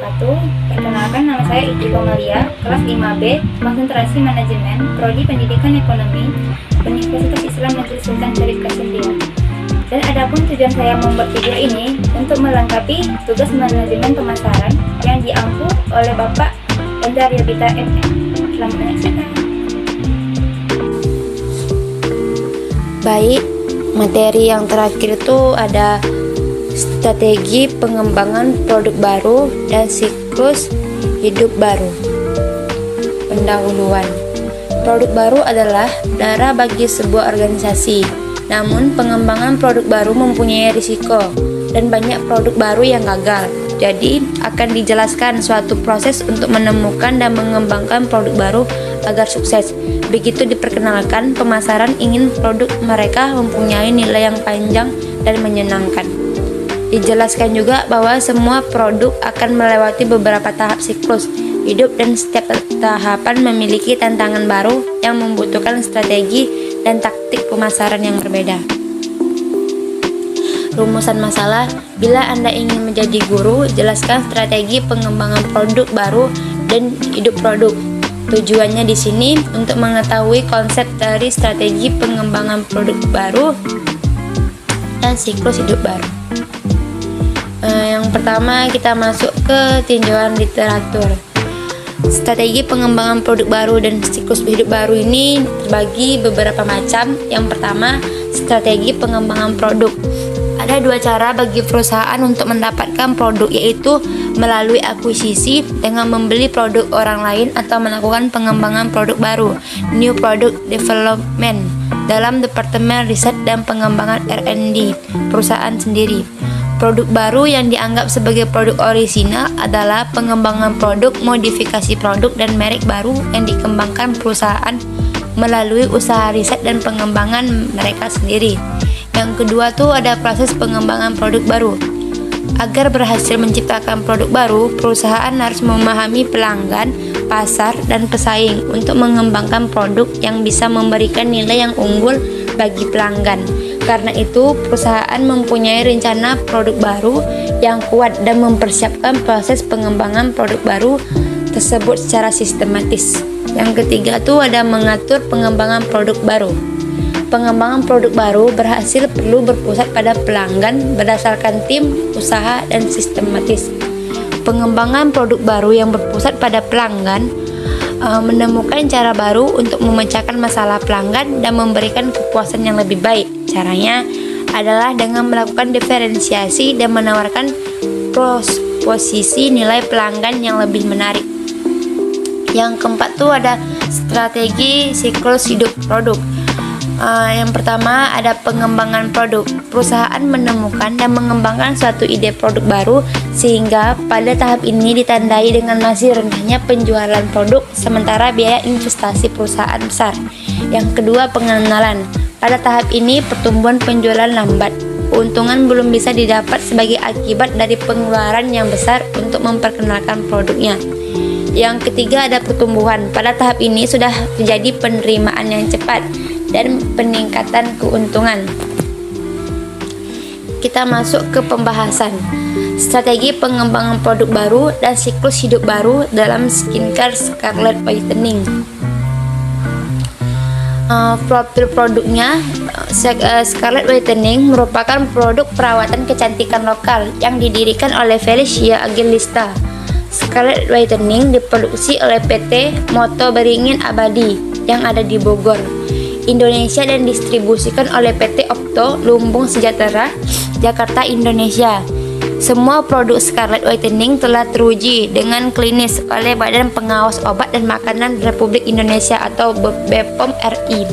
wabarakatuh. Perkenalkan, nama saya Iti Komalia, kelas 5B, Konsentrasi Manajemen, Prodi Pendidikan Ekonomi, Universitas Islam Negeri Sultan Syarif Kasabian. Dan adapun tujuan saya membuat video ini untuk melengkapi tugas manajemen pemasaran yang diampu oleh Bapak Hendar Yobita MM. Selamat menyaksikan. Baik, materi yang terakhir itu ada strategi pengembangan produk baru dan siklus hidup baru. Pendahuluan. Produk baru adalah darah bagi sebuah organisasi. Namun, pengembangan produk baru mempunyai risiko dan banyak produk baru yang gagal. Jadi, akan dijelaskan suatu proses untuk menemukan dan mengembangkan produk baru agar sukses. Begitu diperkenalkan, pemasaran ingin produk mereka mempunyai nilai yang panjang dan menyenangkan. Dijelaskan juga bahwa semua produk akan melewati beberapa tahap siklus hidup dan setiap tahapan memiliki tantangan baru yang membutuhkan strategi dan taktik pemasaran yang berbeda. Rumusan masalah, bila Anda ingin menjadi guru, jelaskan strategi pengembangan produk baru dan hidup produk. Tujuannya di sini untuk mengetahui konsep dari strategi pengembangan produk baru dan siklus hidup baru. Yang pertama kita masuk ke tinjauan literatur. Strategi pengembangan produk baru dan siklus hidup baru ini terbagi beberapa macam. Yang pertama, strategi pengembangan produk. Ada dua cara bagi perusahaan untuk mendapatkan produk, yaitu melalui akuisisi dengan membeli produk orang lain atau melakukan pengembangan produk baru, new product development, dalam departemen riset dan pengembangan R&D perusahaan sendiri. Produk baru yang dianggap sebagai produk orisinal adalah pengembangan produk, modifikasi produk, dan merek baru yang dikembangkan perusahaan melalui usaha riset dan pengembangan mereka sendiri. Yang kedua tuh ada proses pengembangan produk baru. Agar berhasil menciptakan produk baru, perusahaan harus memahami pelanggan, pasar, dan pesaing untuk mengembangkan produk yang bisa memberikan nilai yang unggul bagi pelanggan. Karena itu, perusahaan mempunyai rencana produk baru yang kuat dan mempersiapkan proses pengembangan produk baru tersebut secara sistematis. Yang ketiga tuh ada mengatur pengembangan produk baru. Pengembangan produk baru berhasil perlu berpusat pada pelanggan berdasarkan tim, usaha, dan sistematis. Pengembangan produk baru yang berpusat pada pelanggan menemukan cara baru untuk memecahkan masalah pelanggan dan memberikan kepuasan yang lebih baik. Caranya adalah dengan melakukan diferensiasi dan menawarkan posisi nilai pelanggan yang lebih menarik. Yang keempat tuh ada strategi siklus hidup produk. Yang pertama ada pengembangan produk. Perusahaan menemukan dan mengembangkan suatu ide produk baru sehingga pada tahap ini ditandai dengan masih rendahnya penjualan produk sementara biaya investasi perusahaan besar. Yang kedua pengenalan. Pada tahap ini pertumbuhan penjualan lambat. Keuntungan belum bisa didapat sebagai akibat dari pengeluaran yang besar untuk memperkenalkan produknya. Yang ketiga ada pertumbuhan. Pada tahap ini sudah terjadi penerimaan yang cepat dan peningkatan keuntungan. Kita masuk ke pembahasan strategi pengembangan produk baru dan siklus hidup baru dalam skincare Scarlett Whitening. Profil produknya, Scarlett Whitening merupakan produk perawatan kecantikan lokal yang didirikan oleh Felicia Aguilista. Scarlett Whitening diproduksi oleh PT Moto Beringin Abadi yang ada di Bogor, Indonesia dan distribusikan oleh PT Opto Lumbung Sejahtera, Jakarta, Indonesia. Semua produk Scarlett Whitening telah teruji dengan klinis oleh Badan Pengawas Obat dan Makanan Republik Indonesia atau BPOM RI.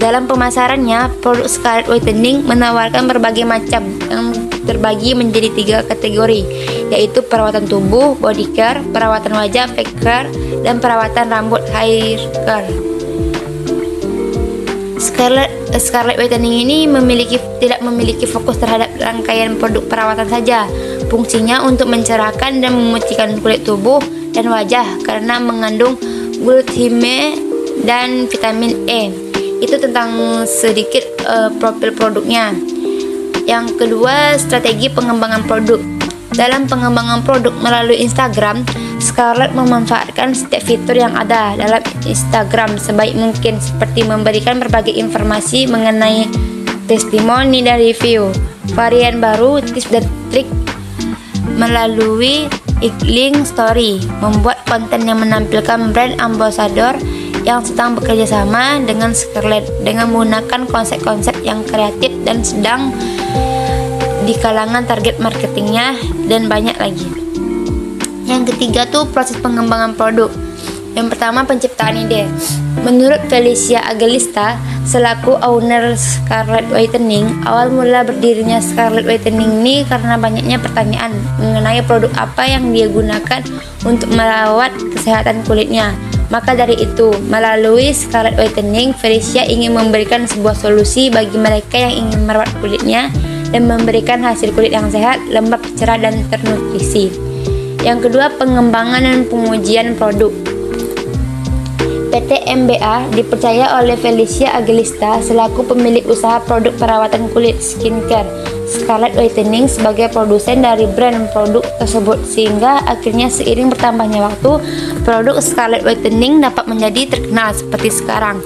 Dalam pemasarannya, produk Scarlett Whitening menawarkan berbagai macam yang terbagi menjadi 3 kategori, yaitu perawatan tubuh, body care, perawatan wajah, face care, dan perawatan rambut, hair care. Scarlett Whitening ini tidak memiliki fokus terhadap rangkaian produk perawatan saja. Fungsinya untuk mencerahkan dan memutihkan kulit tubuh dan wajah karena mengandung glutamine dan vitamin E. Itu tentang sedikit profil produknya. Yang kedua, strategi pengembangan produk. Dalam pengembangan produk melalui Instagram, Scarlett memanfaatkan setiap fitur yang ada dalam Instagram sebaik mungkin, seperti memberikan berbagai informasi mengenai testimoni dan review, varian baru, tips dan trik melalui link story, membuat konten yang menampilkan brand ambassador yang sedang bekerja sama dengan Scarlett dengan menggunakan konsep-konsep yang kreatif dan sedang di kalangan target marketingnya, dan banyak lagi. Yang ketiga tuh proses pengembangan produk. Yang pertama, penciptaan ide. Menurut Felicia Agelista selaku owner Scarlett Whitening, awal mula berdirinya Scarlett Whitening ini karena banyaknya pertanyaan mengenai produk apa yang dia gunakan untuk merawat kesehatan kulitnya. Maka dari itu, melalui Scarlett Whitening, Felicia ingin memberikan sebuah solusi bagi mereka yang ingin merawat kulitnya dan memberikan hasil kulit yang sehat, lembab, cerah, dan ternutrisi. Yang kedua, pengembangan dan pengujian produk. PT MBA dipercaya oleh Felicia Agelista selaku pemilik usaha produk perawatan kulit skincare Scarlett Whitening sebagai produsen dari brand produk tersebut, sehingga akhirnya seiring bertambahnya waktu, produk Scarlett Whitening dapat menjadi terkenal seperti sekarang.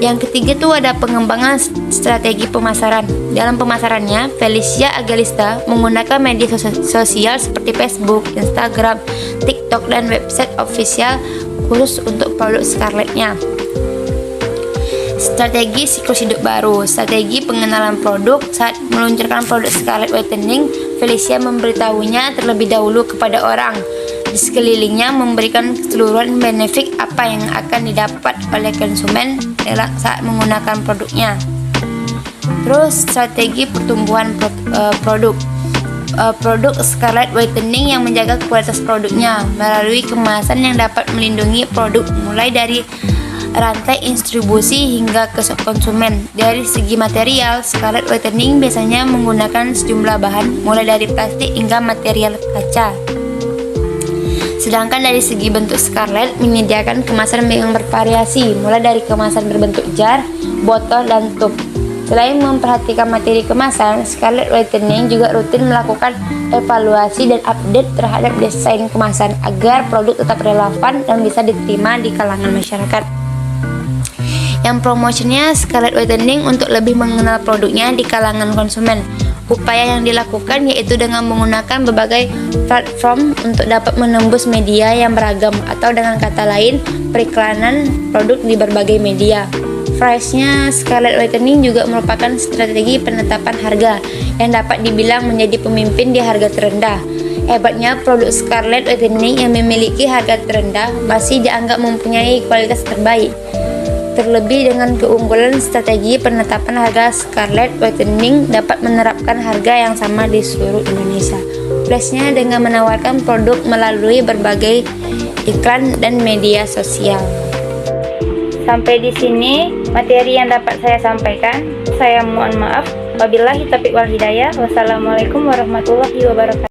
Yang ketiga tuh ada pengembangan strategi pemasaran. Dalam pemasarannya, Felicia Agelista menggunakan media sosial seperti Facebook, Instagram, TikTok, dan website official khusus untuk produk Scarlett-nya. Strategi siklus hidup baru. Strategi pengenalan produk. Saat meluncurkan produk Scarlett Whitening, Felicia memberitahunya terlebih dahulu kepada orang di sekelilingnya, memberikan keseluruhan benefit apa yang akan didapat oleh konsumen saat menggunakan produknya. Terus strategi pertumbuhan produk. Produk Scarlett Whitening yang menjaga kualitas produknya melalui kemasan yang dapat melindungi produk mulai dari rantai distribusi hingga ke konsumen. Dari segi material, Scarlett Whitening biasanya menggunakan sejumlah bahan mulai dari plastik hingga material kaca. Sedangkan dari segi bentuk, Scarlett menyediakan kemasan yang bervariasi, mulai dari kemasan berbentuk jar, botol, dan tub. Selain memperhatikan materi kemasan, Scarlett Whitening juga rutin melakukan evaluasi dan update terhadap desain kemasan agar produk tetap relevan dan bisa diterima di kalangan masyarakat. Yang promotionnya Scarlett Whitening untuk lebih mengenal produknya di kalangan konsumen. Upaya yang dilakukan yaitu dengan menggunakan berbagai platform untuk dapat menembus media yang beragam, atau dengan kata lain, periklanan produk di berbagai media. Price-nya Scarlett Whitening juga merupakan strategi penetapan harga yang dapat dibilang menjadi pemimpin di harga terendah. Hebatnya, produk Scarlett Whitening yang memiliki harga terendah masih dianggap mempunyai kualitas terbaik. Terlebih dengan keunggulan strategi penetapan harga, Scarlett Whitening dapat menerapkan harga yang sama di seluruh Indonesia. Plusnya dengan menawarkan produk melalui berbagai iklan dan media sosial. Sampai di sini materi yang dapat saya sampaikan. Saya mohon maaf. Wabillahi taufiq wal hidayah. Wassalamualaikum warahmatullahi wabarakatuh.